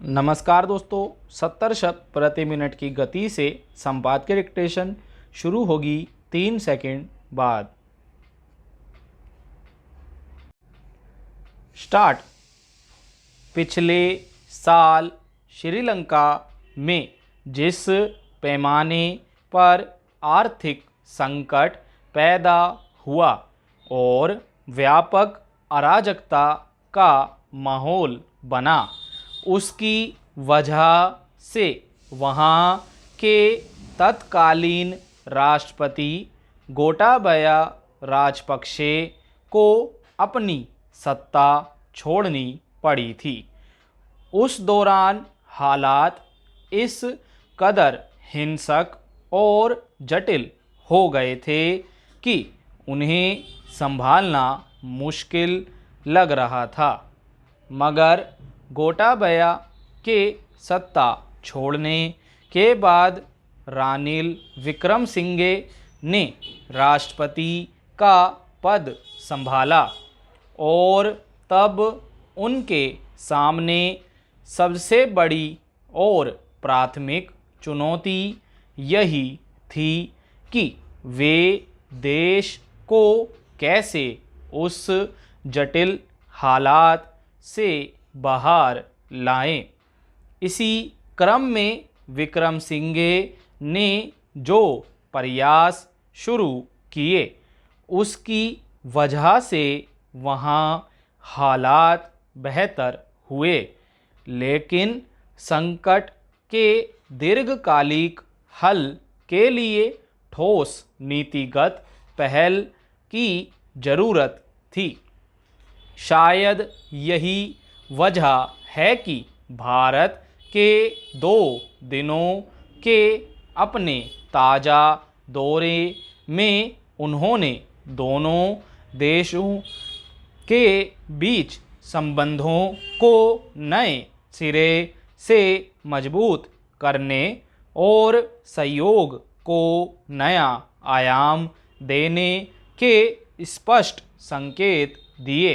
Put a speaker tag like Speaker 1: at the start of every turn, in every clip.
Speaker 1: नमस्कार दोस्तों, 70 शब्द प्रति मिनट की गति से संपादकीय डिक्टेशन शुरू होगी 3 सेकंड बाद। स्टार्ट। पिछले साल श्रीलंका में जिस पैमाने पर आर्थिक संकट पैदा हुआ और व्यापक अराजकता का माहौल बना, उसकी वजह से वहाँ के तत्कालीन राष्ट्रपति गोटाबया राजपक्षे को अपनी सत्ता छोड़नी पड़ी थी। उस दौरान हालात इस कदर हिंसक और जटिल हो गए थे कि उन्हें संभालना मुश्किल लग रहा था। मगर गोटाबया के सत्ता छोड़ने के बाद रानिल विक्रमसिंघे ने राष्ट्रपति का पद संभाला और तब उनके सामने सबसे बड़ी और प्राथमिक चुनौती यही थी कि वे देश को कैसे उस जटिल हालात से बाहर लाएं। इसी क्रम में विक्रमसिंघे ने जो प्रयास शुरू किए, उसकी वजह से वहाँ हालात बेहतर हुए, लेकिन संकट के दीर्घकालिक हल के लिए ठोस नीतिगत पहल की जरूरत थी। शायद यही वजह है कि भारत के 2 दिनों के अपने ताज़ा दौरे में उन्होंने दोनों देशों के बीच संबंधों को नए सिरे से मजबूत करने और सहयोग को नया आयाम देने के स्पष्ट संकेत दिए।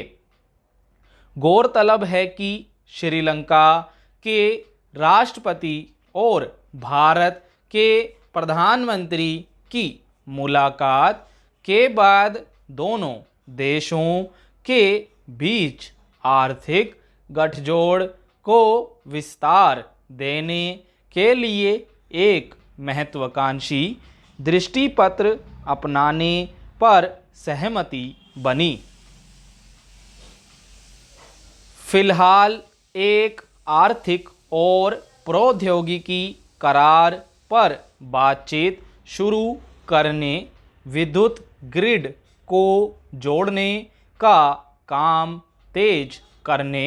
Speaker 1: गौरतलब है कि श्रीलंका के राष्ट्रपति और भारत के प्रधानमंत्री की मुलाकात के बाद दोनों देशों के बीच आर्थिक गठजोड़ को विस्तार देने के लिए एक महत्वाकांक्षी दृष्टिपत्र अपनाने पर सहमति बनी। फिलहाल एक आर्थिक और प्रौद्योगिकी करार पर बातचीत शुरू करने, विद्युत ग्रिड को जोड़ने का काम तेज करने,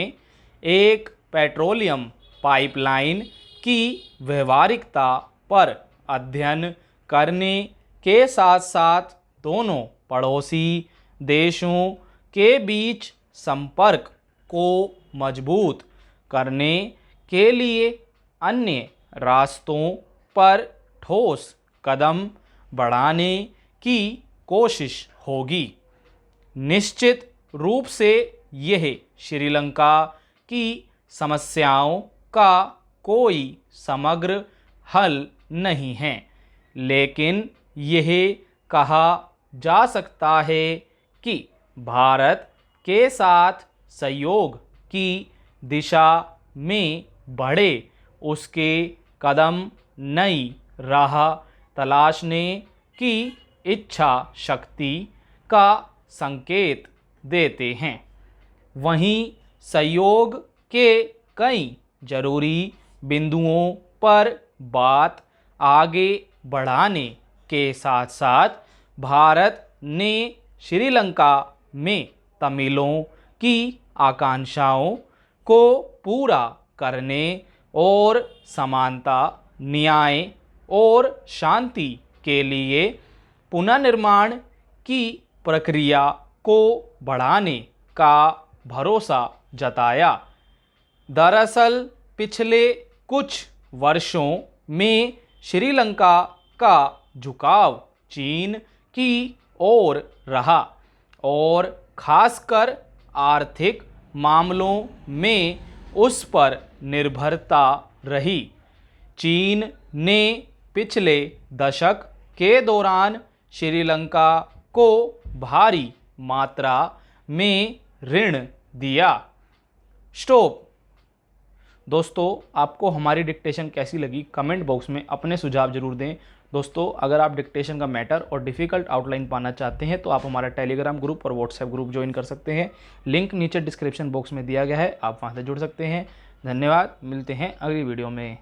Speaker 1: एक पेट्रोलियम पाइपलाइन की व्यवहारिकता पर अध्ययन करने के साथ साथ दोनों पड़ोसी देशों के बीच संपर्क को मजबूत करने के लिए अन्य रास्तों पर ठोस कदम बढ़ाने की कोशिश होगी। निश्चित रूप से यह श्रीलंका की समस्याओं का कोई समग्र हल नहीं है, लेकिन यह कहा जा सकता है कि भारत के साथ सहयोग की दिशा में बढ़े उसके कदम नई राह तलाशने की इच्छा शक्ति का संकेत देते हैं। वहीं सहयोग के कई जरूरी बिंदुओं पर बात आगे बढ़ाने के साथ साथ भारत ने श्रीलंका में तमिलों की आकांक्षाओं को पूरा करने और समानता, न्याय और शांति के लिए पुनर्निर्माण की प्रक्रिया को बढ़ाने का भरोसा जताया। दरअसल पिछले कुछ वर्षों में श्रीलंका का झुकाव चीन की ओर रहा और खासकर आर्थिक मामलों में उस पर निर्भरता रही। चीन ने पिछले दशक के दौरान श्रीलंका को भारी मात्रा में ऋण दिया। स्टॉप। दोस्तों, आपको हमारी डिक्टेशन कैसी लगी कमेंट बॉक्स में अपने सुझाव जरूर दें। दोस्तों, अगर आप डिक्टेशन का मैटर और डिफ़िकल्ट आउटलाइन पाना चाहते हैं तो आप हमारा टेलीग्राम ग्रुप और व्हाट्सएप ग्रुप ज्वाइन कर सकते हैं। लिंक नीचे डिस्क्रिप्शन बॉक्स में दिया गया है, आप वहां से जुड़ सकते हैं। धन्यवाद, मिलते हैं अगली वीडियो में।